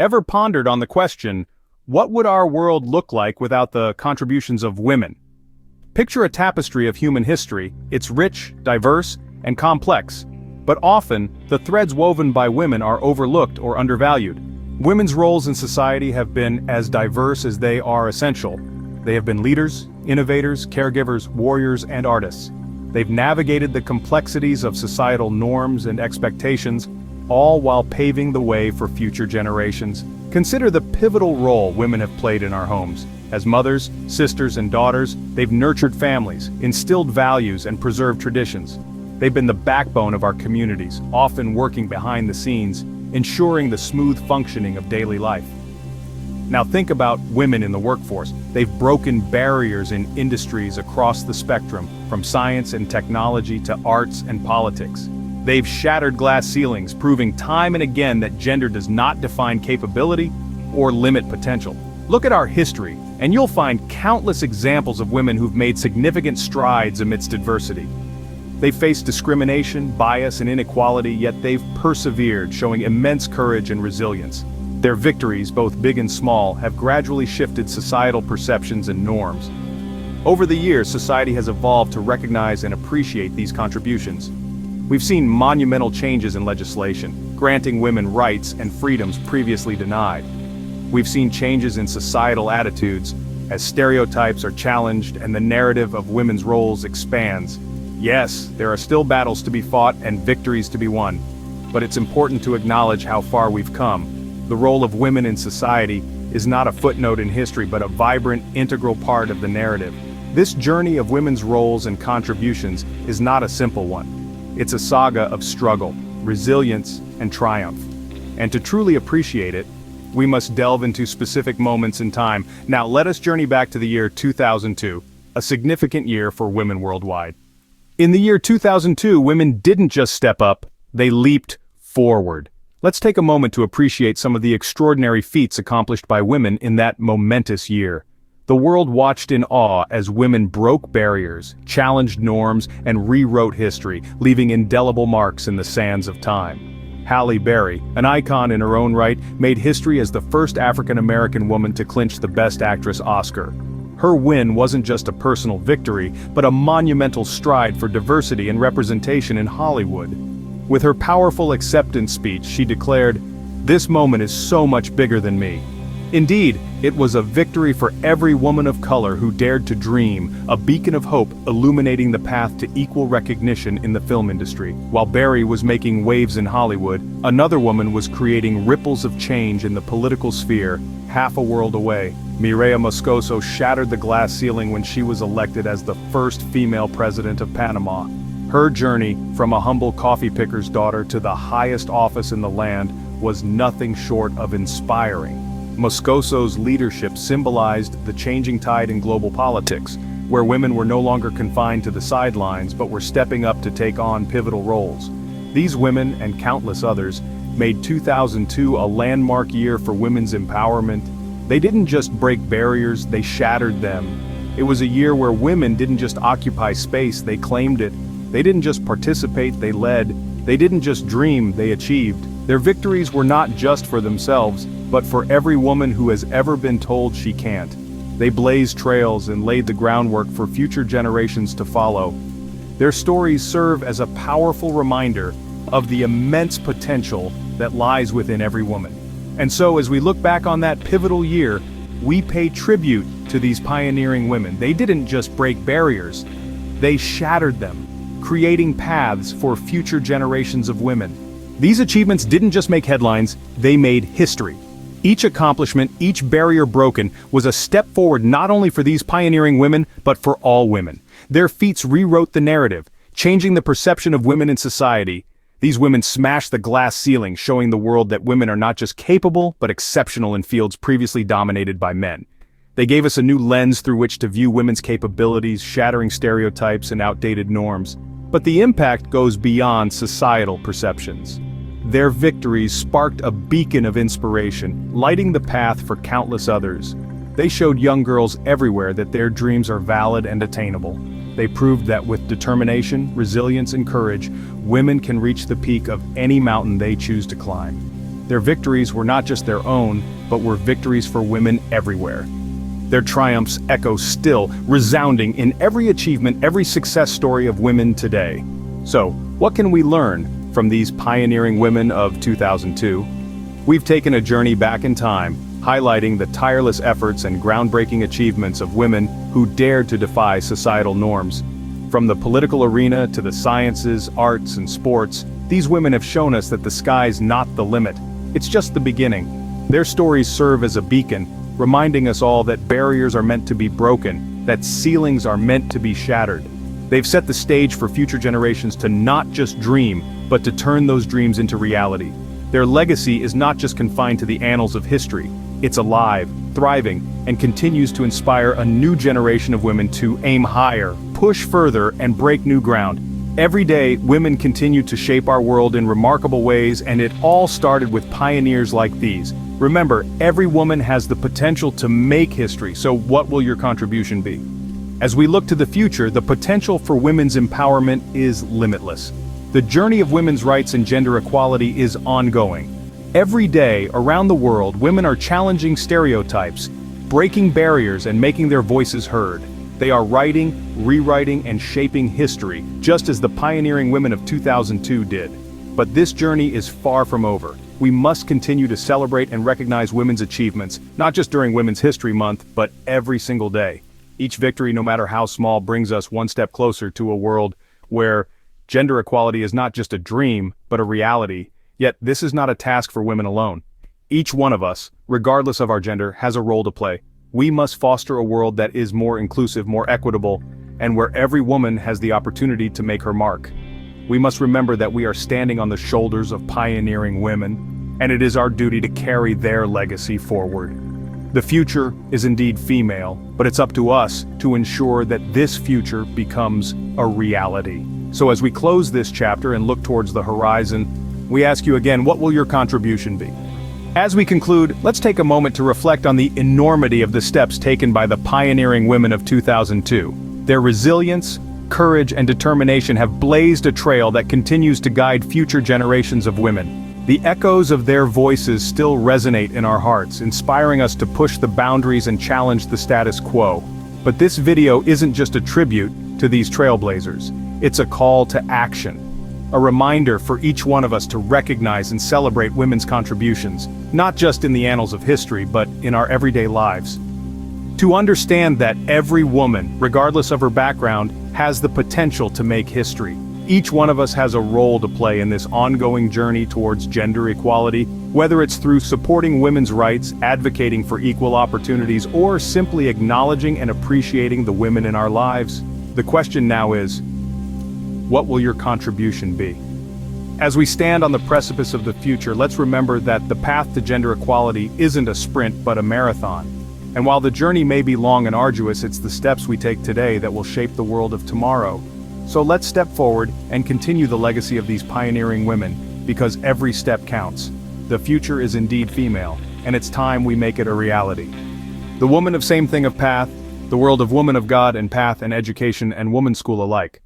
Ever pondered on the question, what would our world look like without the contributions of women? Picture a tapestry of human history. It's rich, diverse, and complex. But often, the threads woven by women are overlooked or undervalued. Women's roles in society have been as diverse as they are essential. They have been leaders, innovators, caregivers, warriors, and artists. They've navigated the complexities of societal norms and expectations, all while paving the way for future generations. Consider the pivotal role women have played in our homes. As mothers, sisters, and daughters, they've nurtured families, instilled values, and preserved traditions. They've been the backbone of our communities, often working behind the scenes, ensuring the smooth functioning of daily life. Now think about women in the workforce. They've broken barriers in industries across the spectrum, from science and technology to arts and politics. They've shattered glass ceilings, proving time and again that gender does not define capability or limit potential. Look at our history, and you'll find countless examples of women who've made significant strides amidst adversity. They've faced discrimination, bias, and inequality, yet they've persevered, showing immense courage and resilience. Their victories, both big and small, have gradually shifted societal perceptions and norms. Over the years, society has evolved to recognize and appreciate these contributions. We've seen monumental changes in legislation, granting women rights and freedoms previously denied. We've seen changes in societal attitudes, as stereotypes are challenged and the narrative of women's roles expands. Yes, there are still battles to be fought and victories to be won, but it's important to acknowledge how far we've come. The role of women in society is not a footnote in history, but a vibrant, integral part of the narrative. This journey of women's roles and contributions is not a simple one. It's a saga of struggle, resilience, and triumph. And to truly appreciate it, we must delve into specific moments in time. Now let us journey back to the year 2002, a significant year for women worldwide. In the year 2002, women didn't just step up, they leaped forward. Let's take a moment to appreciate some of the extraordinary feats accomplished by women in that momentous year. The world watched in awe as women broke barriers, challenged norms, and rewrote history, leaving indelible marks in the sands of time. Halle Berry, an icon in her own right, made history as the first African-American woman to clinch the Best Actress Oscar. Her win wasn't just a personal victory, but a monumental stride for diversity and representation in Hollywood. With her powerful acceptance speech, she declared, "This moment is so much bigger than me." Indeed, it was a victory for every woman of color who dared to dream, a beacon of hope illuminating the path to equal recognition in the film industry. While Berry was making waves in Hollywood, another woman was creating ripples of change in the political sphere, half a world away. Mireya Moscoso shattered the glass ceiling when she was elected as the first female president of Panama. Her journey, from a humble coffee picker's daughter to the highest office in the land, was nothing short of inspiring. Moscoso's leadership symbolized the changing tide in global politics, where women were no longer confined to the sidelines but were stepping up to take on pivotal roles. These women, and countless others, made 2002 a landmark year for women's empowerment. They didn't just break barriers, they shattered them. It was a year where women didn't just occupy space, they claimed it. They didn't just participate, they led. They didn't just dream, they achieved. Their victories were not just for themselves, but for every woman who has ever been told she can't. They blazed trails and laid the groundwork for future generations to follow. Their stories serve as a powerful reminder of the immense potential that lies within every woman. And so, as we look back on that pivotal year, we pay tribute to these pioneering women. They didn't just break barriers, they shattered them, creating paths for future generations of women. These achievements didn't just make headlines, they made history. Each accomplishment, each barrier broken, was a step forward not only for these pioneering women, but for all women. Their feats rewrote the narrative, changing the perception of women in society. These women smashed the glass ceiling, showing the world that women are not just capable, but exceptional in fields previously dominated by men. They gave us a new lens through which to view women's capabilities, shattering stereotypes and outdated norms. But the impact goes beyond societal perceptions. Their victories sparked a beacon of inspiration, lighting the path for countless others. They showed young girls everywhere that their dreams are valid and attainable. They proved that with determination, resilience, and courage, women can reach the peak of any mountain they choose to climb. Their victories were not just their own, but were victories for women everywhere. Their triumphs echo still, resounding in every achievement, every success story of women today. So, what can we learn from these pioneering women of 2002? We've taken a journey back in time, highlighting the tireless efforts and groundbreaking achievements of women who dared to defy societal norms. From the political arena to the sciences, arts, and sports, these women have shown us that the sky's not the limit. It's just the beginning. Their stories serve as a beacon, reminding us all that barriers are meant to be broken, that ceilings are meant to be shattered. They've set the stage for future generations to not just dream, but to turn those dreams into reality. Their legacy is not just confined to the annals of history. It's alive, thriving, and continues to inspire a new generation of women to aim higher, push further, and break new ground. Every day, women continue to shape our world in remarkable ways, and it all started with pioneers like these. Remember, every woman has the potential to make history, so what will your contribution be? As we look to the future, the potential for women's empowerment is limitless. The journey of women's rights and gender equality is ongoing. Every day, around the world, women are challenging stereotypes, breaking barriers, and making their voices heard. They are writing, rewriting, and shaping history, just as the pioneering women of 2002 did. But this journey is far from over. We must continue to celebrate and recognize women's achievements, not just during Women's History Month, but every single day. Each victory, no matter how small, brings us one step closer to a world where gender equality is not just a dream, but a reality. Yet this is not a task for women alone. Each one of us, regardless of our gender, has a role to play. We must foster a world that is more inclusive, more equitable, and where every woman has the opportunity to make her mark. We must remember that we are standing on the shoulders of pioneering women, and it is our duty to carry their legacy forward. The future is indeed female, but it's up to us to ensure that this future becomes a reality. So as we close this chapter and look towards the horizon, we ask you again, what will your contribution be? As we conclude, let's take a moment to reflect on the enormity of the steps taken by the pioneering women of 2002. Their resilience, courage, and determination have blazed a trail that continues to guide future generations of women. The echoes of their voices still resonate in our hearts, inspiring us to push the boundaries and challenge the status quo. But this video isn't just a tribute to these trailblazers. It's a call to action. A reminder for each one of us to recognize and celebrate women's contributions, not just in the annals of history, but in our everyday lives. To understand that every woman, regardless of her background, has the potential to make history. Each one of us has a role to play in this ongoing journey towards gender equality, whether it's through supporting women's rights, advocating for equal opportunities, or simply acknowledging and appreciating the women in our lives. The question now is, what will your contribution be? As we stand on the precipice of the future, let's remember that the path to gender equality isn't a sprint but a marathon. And while the journey may be long and arduous, it's the steps we take today that will shape the world of tomorrow. So let's step forward and continue the legacy of these pioneering women, because every step counts. The future is indeed female, and it's time we make it a reality. The woman of same thing of path, the world of woman of God and path and education and woman school alike.